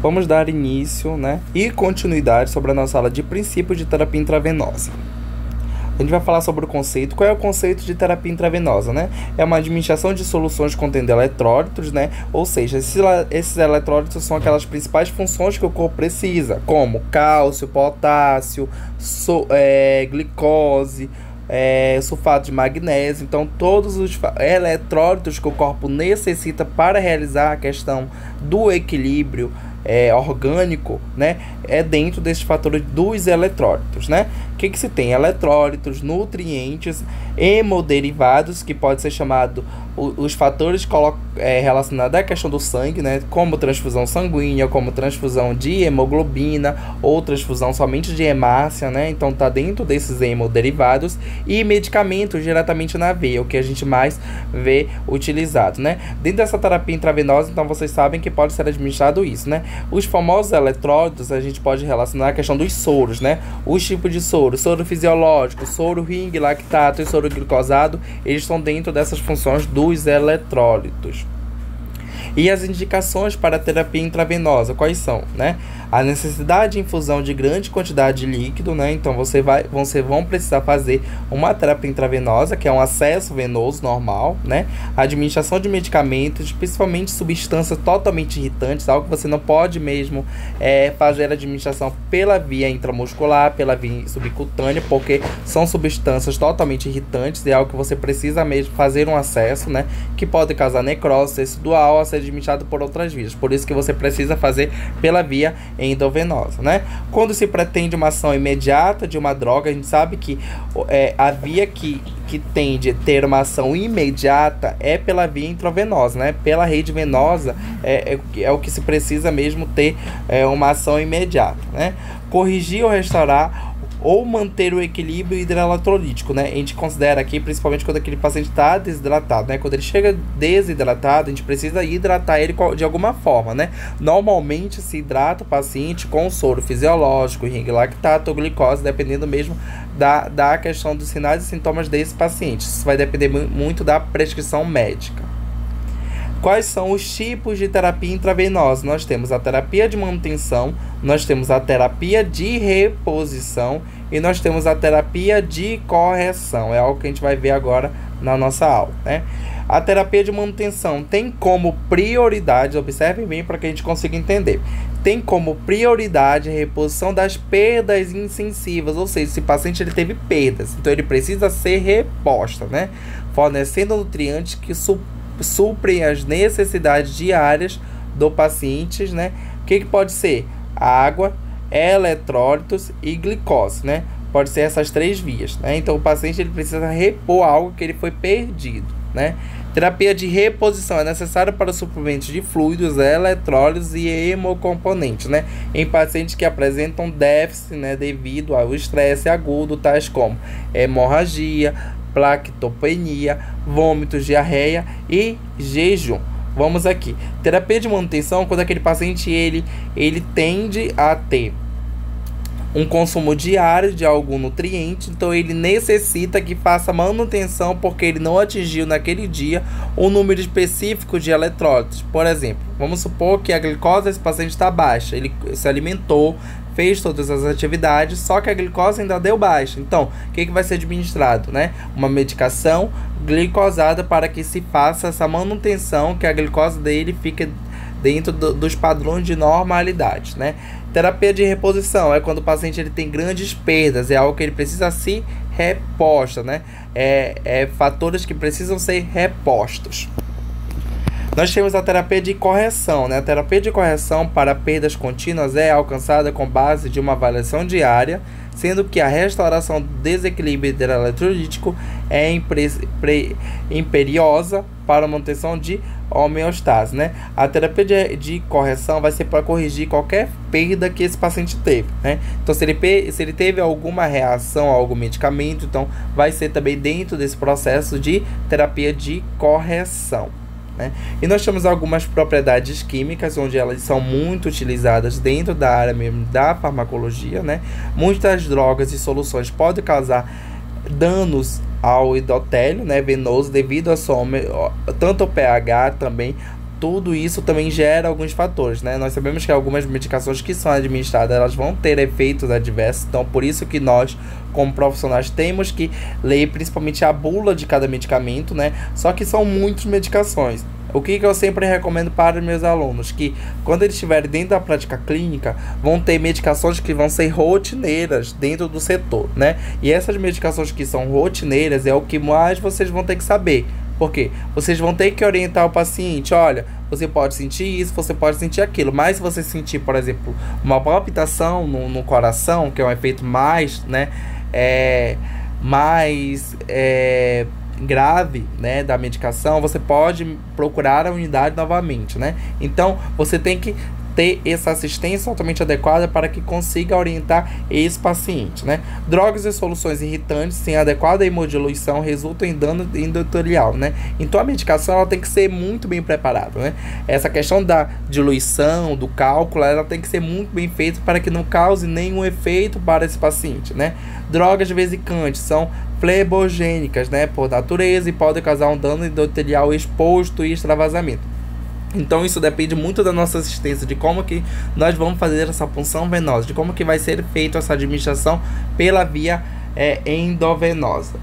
Vamos dar início, né, e continuidade sobre a nossa aula de princípios de terapia intravenosa. A gente vai falar sobre o conceito. Qual é o conceito de terapia intravenosa, né? É uma administração de soluções contendo eletrólitos, né? Ou seja, esses eletrólitos são aquelas principais funções que o corpo precisa, como cálcio, potássio, glicose, sulfato de magnésio. Então, todos os eletrólitos que o corpo necessita para realizar a questão do equilíbrio orgânico, né, é dentro desses fatores dos eletrólitos, né? O que se tem? Eletrólitos, nutrientes, hemoderivados, que pode ser chamado os fatores relacionados à questão do sangue, né, como transfusão sanguínea, como transfusão de hemoglobina, ou transfusão somente de hemácia, né? Então tá dentro desses hemoderivados, e medicamentos diretamente na veia, o que a gente mais vê utilizado, né? Dentro dessa terapia intravenosa, então vocês sabem que pode ser administrado isso, né? Os famosos eletrólitos a gente pode relacionar a questão dos soros, né? Os tipos de soro fisiológico, soro ring lactato e soro glicosado, eles estão dentro dessas funções dos eletrólitos. E as indicações para a terapia intravenosa, quais são, né? A necessidade de infusão de grande quantidade de líquido, né? Então vocês vão precisar fazer uma terapia intravenosa, que é um acesso venoso normal, né? A administração de medicamentos, principalmente substâncias totalmente irritantes, algo que você não pode mesmo fazer a administração pela via intramuscular, pela via subcutânea, porque são substâncias totalmente irritantes, é algo que você precisa mesmo fazer um acesso, né? Que pode causar necrose tecidual a ser administrado por outras vias. Por isso que você precisa fazer pela via endovenosa, né? Quando se pretende uma ação imediata de uma droga, a gente sabe que a via que tende a ter uma ação imediata é pela via intravenosa, né? Pela rede venosa é o que se precisa mesmo ter uma ação imediata, né? Corrigir ou restaurar ou manter o equilíbrio hidroeletrolítico, né? A gente considera aqui, principalmente quando aquele paciente está desidratado, né? Quando ele chega desidratado, a gente precisa hidratar ele de alguma forma, né? Normalmente se hidrata o paciente com soro fisiológico, ring lactato ou glicose, dependendo mesmo da questão dos sinais e sintomas desse paciente. Isso vai depender muito da prescrição médica. Quais são os tipos de terapia intravenosa? Nós temos a terapia de manutenção, nós temos a terapia de reposição e nós temos a terapia de correção. É algo que a gente vai ver agora na nossa aula, né? A terapia de manutenção tem como prioridade, observem bem para que a gente consiga entender, tem como prioridade a reposição das perdas insensíveis, ou seja, esse paciente ele teve perdas, então ele precisa ser reposta, né? Fornecendo nutrientes que suprem as necessidades diárias do paciente, né? O que pode ser? Água, eletrólitos e glicose, né? Pode ser essas três vias, né? Então o paciente ele precisa repor algo que ele foi perdido, né? Terapia de reposição é necessária para o suprimento de fluidos, eletrólitos e hemocomponentes, né? Em pacientes que apresentam déficit, né, devido ao estresse agudo, tais como hemorragia, plaquetopenia, vômitos, diarreia e jejum. Vamos aqui. Terapia de manutenção, quando aquele paciente ele tende a ter um consumo diário de algum nutriente, então ele necessita que faça manutenção porque ele não atingiu naquele dia um número específico de eletrólitos. Por exemplo, vamos supor que a glicose desse paciente está baixa, ele se alimentou, fez todas as atividades, só que a glicose ainda deu baixa. Então, o que vai ser administrado, né? Uma medicação glicosada para que se faça essa manutenção, que a glicose dele fique dentro dos padrões de normalidade, né? Terapia de reposição é quando o paciente ele tem grandes perdas, é algo que ele precisa se reposta, né? Fatores que precisam ser repostos. Nós temos a terapia de correção, né? A terapia de correção para perdas contínuas é alcançada com base de uma avaliação diária, sendo que a restauração do desequilíbrio hidroeletrolítico é imperiosa para a manutenção de homeostase, né? A terapia de correção vai ser para corrigir qualquer perda que esse paciente teve, né? Então, se ele teve alguma reação a algum medicamento, então vai ser também dentro desse processo de terapia de correção, né? E nós temos algumas propriedades químicas onde elas são muito utilizadas dentro da área mesmo da farmacologia, né? Muitas drogas e soluções podem causar danos ao endotélio, né, venoso devido a tanto o pH também tudo isso também gera alguns fatores, né? Nós sabemos que algumas medicações que são administradas, elas vão ter efeitos adversos, então por isso que nós, como profissionais, temos que ler principalmente a bula de cada medicamento, né? Só que são muitas medicações. O que eu sempre recomendo para os meus alunos? Que quando eles estiverem dentro da prática clínica, vão ter medicações que vão ser rotineiras dentro do setor, né? E essas medicações que são rotineiras é o que mais vocês vão ter que saber. Por quê? Vocês vão ter que orientar o paciente, olha, você pode sentir isso, você pode sentir aquilo, mas se você sentir, por exemplo, uma palpitação no coração, que é um efeito mais, né, grave, né, da medicação, você pode procurar a unidade novamente, né? Então, você tem que ter essa assistência altamente adequada para que consiga orientar esse paciente, né? Drogas e soluções irritantes sem adequada hemodiluição resultam em dano endotelial, né? Então a medicação ela tem que ser muito bem preparada, né? Essa questão da diluição, do cálculo, ela tem que ser muito bem feita para que não cause nenhum efeito para esse paciente, né? Drogas vesicantes são flebogênicas, né, por natureza, e podem causar um dano endotelial exposto e extravasamento. Então isso depende muito da nossa assistência, de como que nós vamos fazer essa punção venosa, de como que vai ser feita essa administração pela via endovenosa.